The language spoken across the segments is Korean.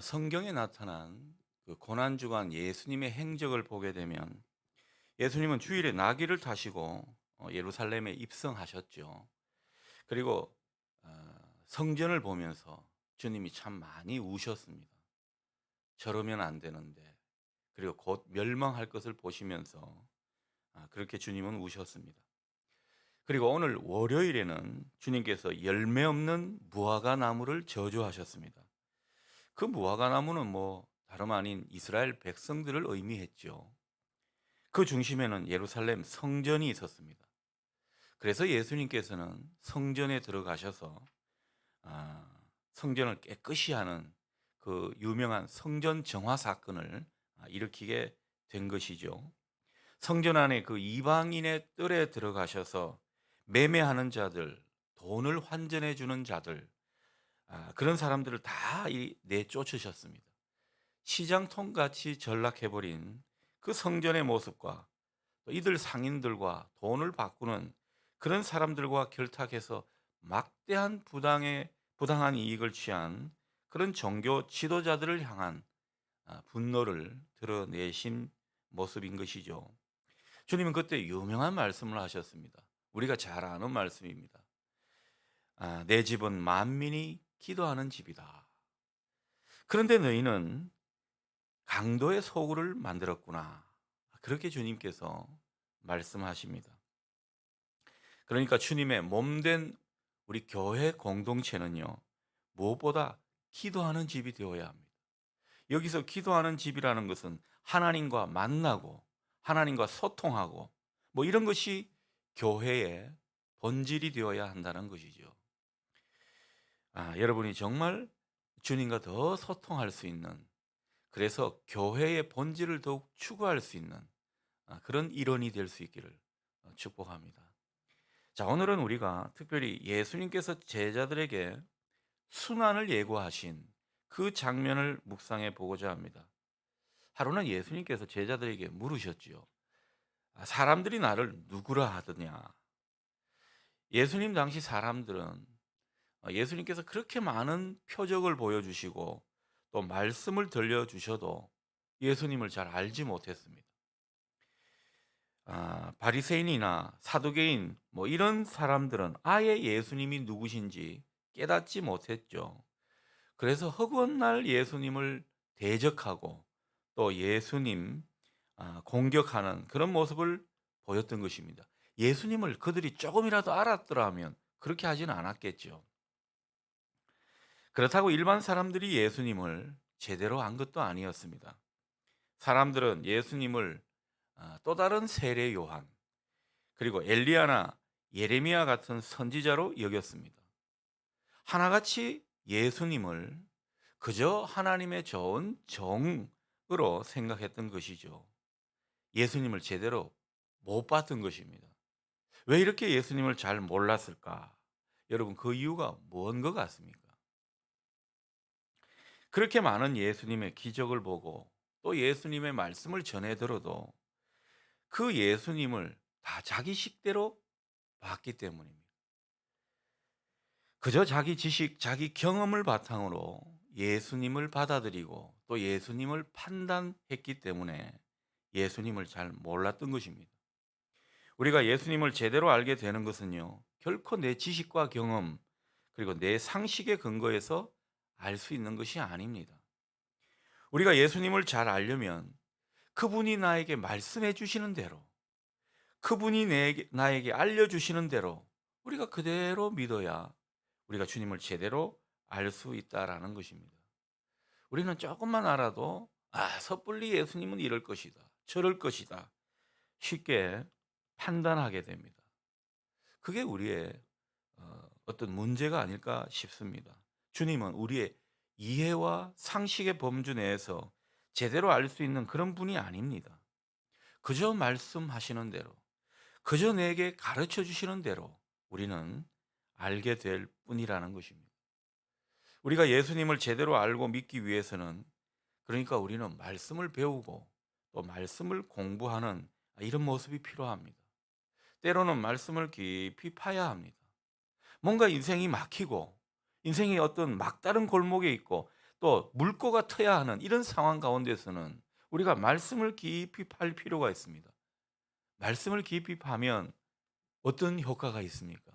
성경에 나타난 그 고난주간 예수님의 행적을 보게 되면 예수님은 주일에 나귀를 타시고 예루살렘에 입성하셨죠. 그리고 성전을 보면서 주님이 참 많이 우셨습니다. 저러면 안 되는데. 그리고 곧 멸망할 것을 보시면서 그렇게 주님은 우셨습니다. 그리고 오늘 월요일에는 주님께서 열매 없는 무화과 나무를 저주하셨습니다. 그 무화과 나무는 뭐 다름 아닌 이스라엘 백성들을 의미했죠. 그 중심에는 예루살렘 성전이 있었습니다. 그래서 예수님께서는 성전에 들어가셔서 아, 성전을 깨끗이 하는 그 유명한 성전 정화 사건을 일으키게 된 것이죠. 성전 안에 그 이방인의 뜰에 들어가셔서 매매하는 자들, 돈을 환전해 주는 자들, 그런 사람들을 다 내쫓으셨습니다. 시장통같이 전락해버린 그 성전의 모습과 또 이들 상인들과 돈을 바꾸는 그런 사람들과 결탁해서 막대한 부당한 이익을 취한 그런 종교 지도자들을 향한 분노를 드러내신 모습인 것이죠. 주님은 그때 유명한 말씀을 하셨습니다. 우리가 잘 아는 말씀입니다. 내 집은 만민이 기도하는 집이다. 그런데 너희는 강도의 소굴을 만들었구나. 그렇게 주님께서 말씀하십니다. 그러니까 주님의 몸된 우리 교회 공동체는요, 무엇보다 기도하는 집이 되어야 합니다. 여기서 기도하는 집이라는 것은 하나님과 만나고 하나님과 소통하고 뭐 이런 것이 교회의 본질이 되어야 한다는 것이죠. 여러분이 정말 주님과 더 소통할 수 있는, 그래서 교회의 본질을 더욱 추구할 수 있는 그런 일원이 될 수 있기를 축복합니다. 자, 오늘은 우리가 특별히 예수님께서 제자들에게 순환을 예고하신 그 장면을 묵상해 보고자 합니다. 하루는 예수님께서 제자들에게 물으셨지요. 사람들이 나를 누구라 하더냐? 예수님 당시 사람들은 예수님께서 그렇게 많은 표적을 보여주시고 또 말씀을 들려주셔도 예수님을 잘 알지 못했습니다. 바리새인이나 사두개인 뭐 이런 사람들은 아예 예수님이 누구신지 깨닫지 못했죠. 그래서 허구한 예수님을 대적하고 또 예수님 공격하는 그런 모습을 보였던 것입니다. 예수님을 그들이 조금이라도 알았더라면 그렇게 하지는 않았겠죠. 그렇다고 일반 사람들이 예수님을 제대로 안 것도 아니었습니다. 사람들은 예수님을 또 다른 세례 요한, 그리고 엘리야나 예레미야 같은 선지자로 여겼습니다. 하나같이 예수님을 그저 하나님의 좋은 정으로 생각했던 것이죠. 예수님을 제대로 못 봤던 것입니다. 왜 이렇게 예수님을 잘 몰랐을까? 여러분, 그 이유가 뭔 것 같습니까? 그렇게 많은 예수님의 기적을 보고 또 예수님의 말씀을 전해 들어도 그 예수님을 다 자기 식대로 봤기 때문입니다. 그저 자기 지식, 자기 경험을 바탕으로 예수님을 받아들이고 또 예수님을 판단했기 때문에 예수님을 잘 몰랐던 것입니다. 우리가 예수님을 제대로 알게 되는 것은요, 결코 내 지식과 경험, 그리고 내 상식의 근거에서 알 수 있는 것이 아닙니다. 우리가 예수님을 잘 알려면 그분이 나에게 말씀해 주시는 대로, 그분이 나에게 알려주시는 대로 우리가 그대로 믿어야 우리가 주님을 제대로 알 수 있다라는 것입니다. 우리는 조금만 알아도 섣불리 예수님은 이럴 것이다, 저럴 것이다 쉽게 판단하게 됩니다. 그게 우리의 어떤 문제가 아닐까 싶습니다. 주님은 우리의 이해와 상식의 범주 내에서 제대로 알 수 있는 그런 분이 아닙니다. 그저 말씀하시는 대로, 그저 내게 가르쳐 주시는 대로 우리는 알게 될 뿐이라는 것입니다. 우리가 예수님을 제대로 알고 믿기 위해서는, 그러니까 우리는 말씀을 배우고 또 말씀을 공부하는 이런 모습이 필요합니다. 때로는 말씀을 깊이 파야 합니다. 뭔가 인생이 막히고 인생이 어떤 막다른 골목에 있고 또 물고가 터야 하는 이런 상황 가운데서는 우리가 말씀을 깊이 팔 필요가 있습니다. 말씀을 깊이 파면 어떤 효과가 있습니까?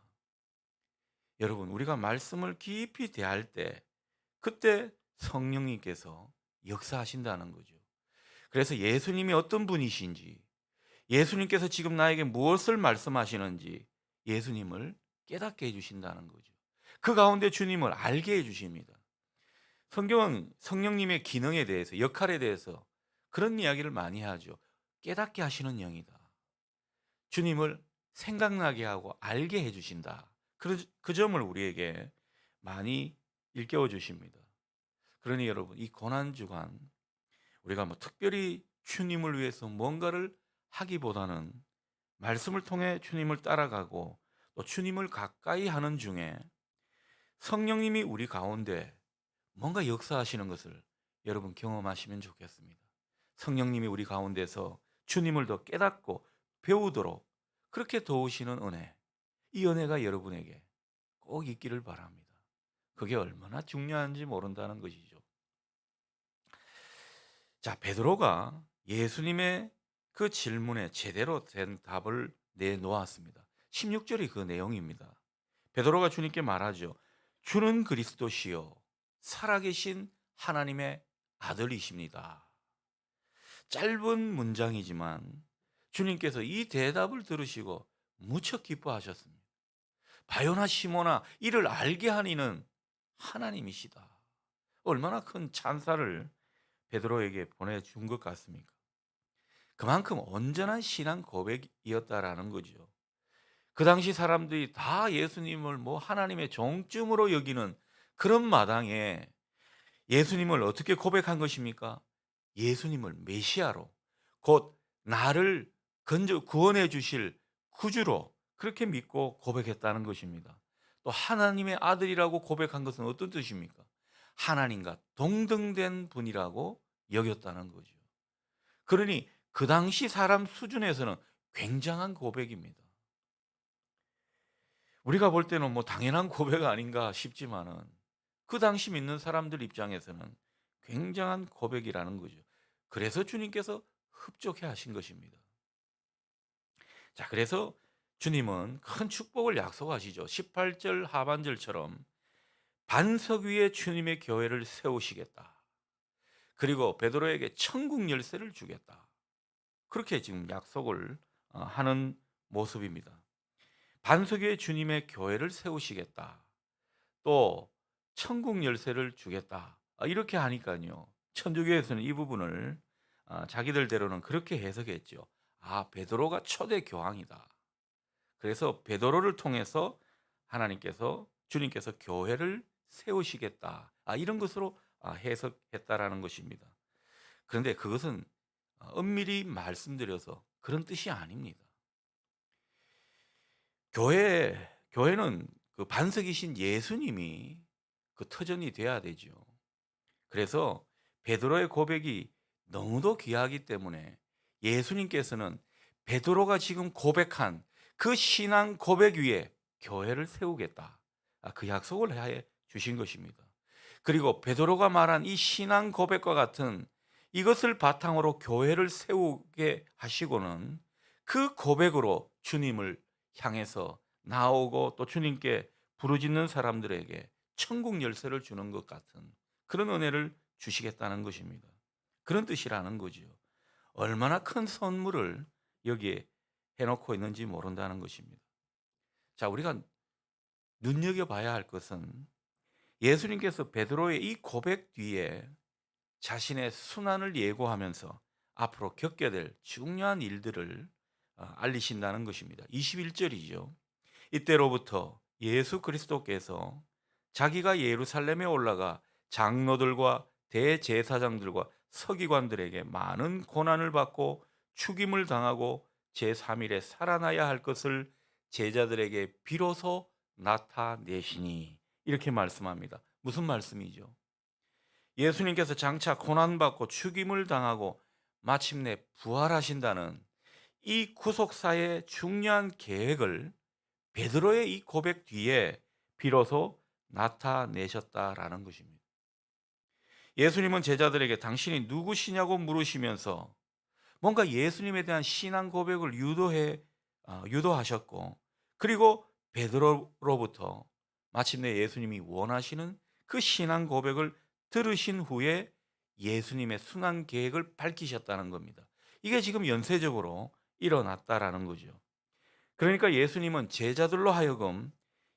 여러분, 우리가 말씀을 깊이 대할 때 그때 성령님께서 역사하신다는 거죠. 그래서 예수님이 어떤 분이신지, 예수님께서 지금 나에게 무엇을 말씀하시는지 예수님을 깨닫게 해 주신다는 거죠. 그 가운데 주님을 알게 해 주십니다. 성경은 성령님의 기능에 대해서, 역할에 대해서 그런 이야기를 많이 하죠. 깨닫게 하시는 영이다. 주님을 생각나게 하고 알게 해 주신다. 그 점을 우리에게 많이 일깨워 주십니다. 그러니 여러분, 이 고난 주간 우리가 뭐 특별히 주님을 위해서 뭔가를 하기보다는 말씀을 통해 주님을 따라가고 또 주님을 가까이 하는 중에 성령님이 우리 가운데 뭔가 역사하시는 것을 여러분 경험하시면 좋겠습니다. 성령님이 우리 가운데서 주님을 더 깨닫고 배우도록 그렇게 도우시는 은혜, 이 은혜가 여러분에게 꼭 있기를 바랍니다. 그게 얼마나 중요한지 모른다는 것이죠. 자, 베드로가 예수님의 그 질문에 제대로 된 답을 내놓았습니다. 16절이 그 내용입니다. 베드로가 주님께 말하죠. 주는 그리스도시요 살아계신 하나님의 아들이십니다. 짧은 문장이지만 주님께서 이 대답을 들으시고 무척 기뻐하셨습니다. 바요나 시모나 이를 알게 한 이는 하나님이시다. 얼마나 큰 찬사를 베드로에게 보내준 것 같습니까? 그만큼 온전한 신앙 고백이었다라는 거죠. 그 당시 사람들이 다 예수님을 뭐 하나님의 종쯤으로 여기는 그런 마당에 예수님을 어떻게 고백한 것입니까? 예수님을 메시아로, 곧 나를 건져 구원해 주실 구주로 그렇게 믿고 고백했다는 것입니다. 또 하나님의 아들이라고 고백한 것은 어떤 뜻입니까? 하나님과 동등된 분이라고 여겼다는 거죠. 그러니 그 당시 사람 수준에서는 굉장한 고백입니다. 우리가 볼 때는 뭐 당연한 고백 아닌가 싶지만은 그 당시 믿는 사람들 입장에서는 굉장한 고백이라는 거죠. 그래서 주님께서 흡족해 하신 것입니다. 자, 그래서 주님은 큰 축복을 약속하시죠. 18절 하반절처럼 반석 위에 주님의 교회를 세우시겠다. 그리고 베드로에게 천국 열쇠를 주겠다. 그렇게 지금 약속을 하는 모습입니다. 반석 위에 주님의 교회를 세우시겠다. 또 천국 열쇠를 주겠다. 이렇게 하니까요. 천주교에서는 이 부분을 자기들대로는 그렇게 해석했죠. 아, 베드로가 초대 교황이다. 그래서 베드로를 통해서 하나님께서 주님께서 교회를 세우시겠다. 이런 것으로 해석했다라는 것입니다. 그런데 그것은 엄밀히 말씀드려서 그런 뜻이 아닙니다. 교회는 그 반석이신 예수님이 그 터전이 돼야 되죠. 그래서 베드로의 고백이 너무도 귀하기 때문에 예수님께서는 베드로가 지금 고백한 그 신앙 고백 위에 교회를 세우겠다. 그 약속을 해 주신 것입니다. 그리고 베드로가 말한 이 신앙 고백과 같은 이것을 바탕으로 교회를 세우게 하시고는 그 고백으로 주님을 향해서 나오고 또 주님께 부르짖는 사람들에게 천국 열쇠를 주는 것 같은 그런 은혜를 주시겠다는 것입니다. 그런 뜻이라는 거죠. 얼마나 큰 선물을 여기에 해놓고 있는지 모른다는 것입니다. 자, 우리가 눈여겨봐야 할 것은 예수님께서 베드로의 이 고백 뒤에 자신의 순환을 예고하면서 앞으로 겪게 될 중요한 일들을 알리신다는 것입니다. 21절이죠. 이때로부터 예수 그리스도께서 자기가 예루살렘에 올라가 장로들과 대제사장들과 서기관들에게 많은 고난을 받고 죽임을 당하고 제3일에 살아나야 할 것을 제자들에게 비로소 나타내시니 이렇게 말씀합니다. 무슨 말씀이죠? 예수님께서 장차 고난받고 죽임을 당하고 마침내 부활하신다는 이 구속사의 중요한 계획을 베드로의 이 고백 뒤에 비로소 나타내셨다라는 것입니다. 예수님은 제자들에게 당신이 누구시냐고 물으시면서 뭔가 예수님에 대한 신앙 고백을 유도하셨고, 그리고 베드로로부터 마침내 예수님이 원하시는 그 신앙 고백을 들으신 후에 예수님의 순환 계획을 밝히셨다는 겁니다. 이게 지금 연쇄적으로 일어났다라는 거죠. 그러니까 예수님은 제자들로 하여금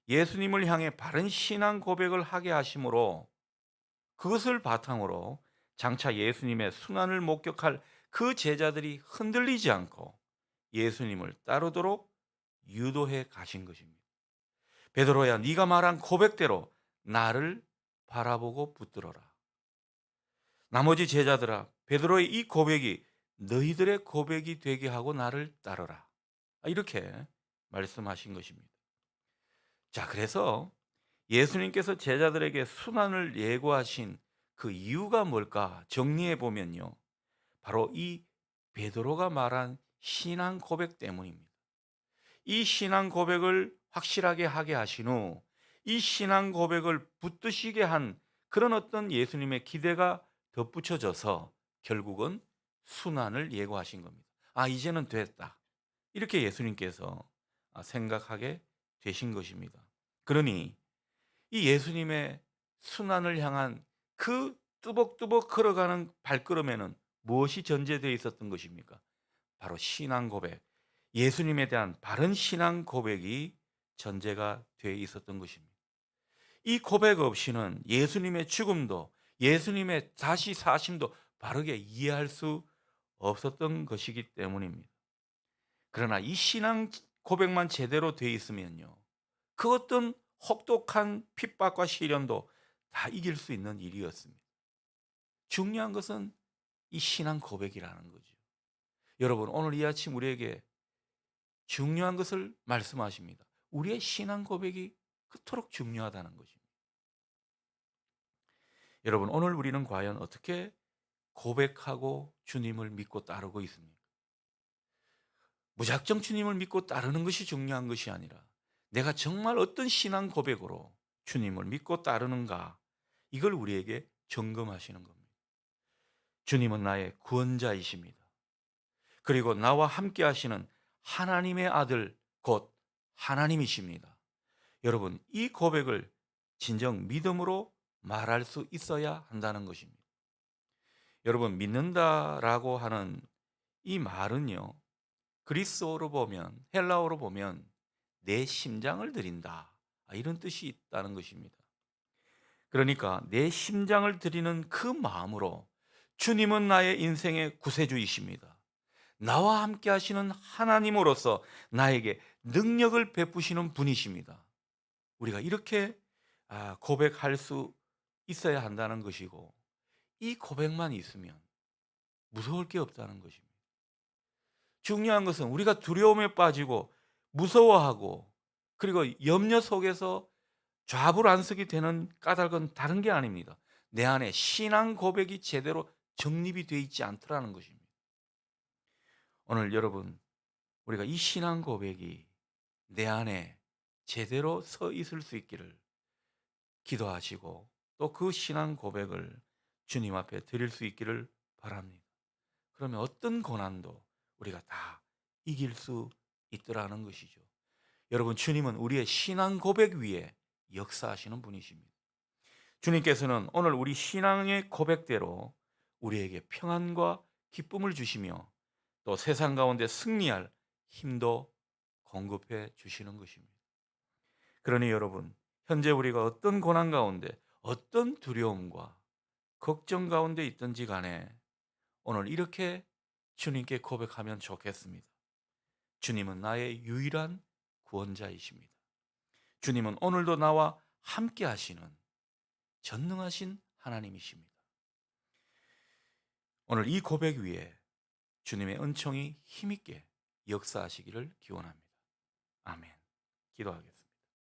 예수님을 향해 바른 신앙 고백을 하게 하심으로, 그것을 바탕으로 장차 예수님의 순환을 목격할 그 제자들이 흔들리지 않고 예수님을 따르도록 유도해 가신 것입니다. 베드로야, 네가 말한 고백대로 나를 바라보고 붙들어라. 나머지 제자들아, 베드로의 이 고백이 너희들의 고백이 되게 하고 나를 따르라. 이렇게 말씀하신 것입니다. 자, 그래서 예수님께서 제자들에게 순환을 예고하신 그 이유가 뭘까 정리해 보면요, 바로 이 베드로가 말한 신앙 고백 때문입니다. 이 신앙 고백을 확실하게 하게 하신 후 이 신앙 고백을 붙드시게 한 그런 어떤 예수님의 기대가 덧붙여져서 결국은 순환을 예고하신 겁니다. 이제는 됐다, 이렇게 예수님께서 생각하게 되신 것입니다. 그러니 이 예수님의 순환을 향한 그 뚜벅뚜벅 걸어가는 발걸음에는 무엇이 전제되어 있었던 것입니까? 바로 신앙 고백, 예수님에 대한 바른 신앙 고백이 전제가 되어 있었던 것입니다. 이 고백 없이는 예수님의 죽음도, 예수님의 다시 사심도 바르게 이해할 수 없었던 것이기 때문입니다. 그러나 이 신앙 고백만 제대로 되어 있으면요, 그 어떤 혹독한 핍박과 시련도 다 이길 수 있는 일이었습니다. 중요한 것은 이 신앙 고백이라는 거죠. 여러분, 오늘 이 아침 우리에게 중요한 것을 말씀하십니다. 우리의 신앙 고백이 그토록 중요하다는 것입니다. 여러분, 오늘 우리는 과연 어떻게 고백하고 주님을 믿고 따르고 있습니까? 무작정 주님을 믿고 따르는 것이 중요한 것이 아니라 내가 정말 어떤 신앙 고백으로 주님을 믿고 따르는가, 이걸 우리에게 점검하시는 겁니다. 주님은 나의 구원자이십니다. 그리고 나와 함께 하시는 하나님의 아들 곧 하나님이십니다. 여러분, 이 고백을 진정 믿음으로 말할 수 있어야 한다는 것입니다. 여러분, 믿는다라고 하는 이 말은요, 그리스어로 보면, 헬라어로 보면 내 심장을 드린다, 이런 뜻이 있다는 것입니다. 그러니까 내 심장을 드리는 그 마음으로 주님은 나의 인생의 구세주이십니다. 나와 함께 하시는 하나님으로서 나에게 능력을 베푸시는 분이십니다. 우리가 이렇게 고백할 수 있어야 한다는 것이고, 이 고백만 있으면 무서울 게 없다는 것입니다. 중요한 것은 우리가 두려움에 빠지고 무서워하고 그리고 염려 속에서 좌불안석이 되는 까닭은 다른 게 아닙니다. 내 안에 신앙 고백이 제대로 정립이 되어 있지 않더라는 것입니다. 오늘 여러분, 우리가 이 신앙 고백이 내 안에 제대로 서 있을 수 있기를 기도하시고, 또 그 신앙 고백을 주님 앞에 드릴 수 있기를 바랍니다. 그러면 어떤 고난도 우리가 다 이길 수 있더라는 것이죠. 여러분, 주님은 우리의 신앙 고백 위에 역사하시는 분이십니다. 주님께서는 오늘 우리 신앙의 고백대로 우리에게 평안과 기쁨을 주시며 또 세상 가운데 승리할 힘도 공급해 주시는 것입니다. 그러니 여러분, 현재 우리가 어떤 고난 가운데, 어떤 두려움과 걱정 가운데 있든지 간에 오늘 이렇게 주님께 고백하면 좋겠습니다. 주님은 나의 유일한 구원자이십니다. 주님은 오늘도 나와 함께 하시는 전능하신 하나님이십니다. 오늘 이 고백 위에 주님의 은총이 힘있게 역사하시기를 기원합니다. 아멘. 기도하겠습니다.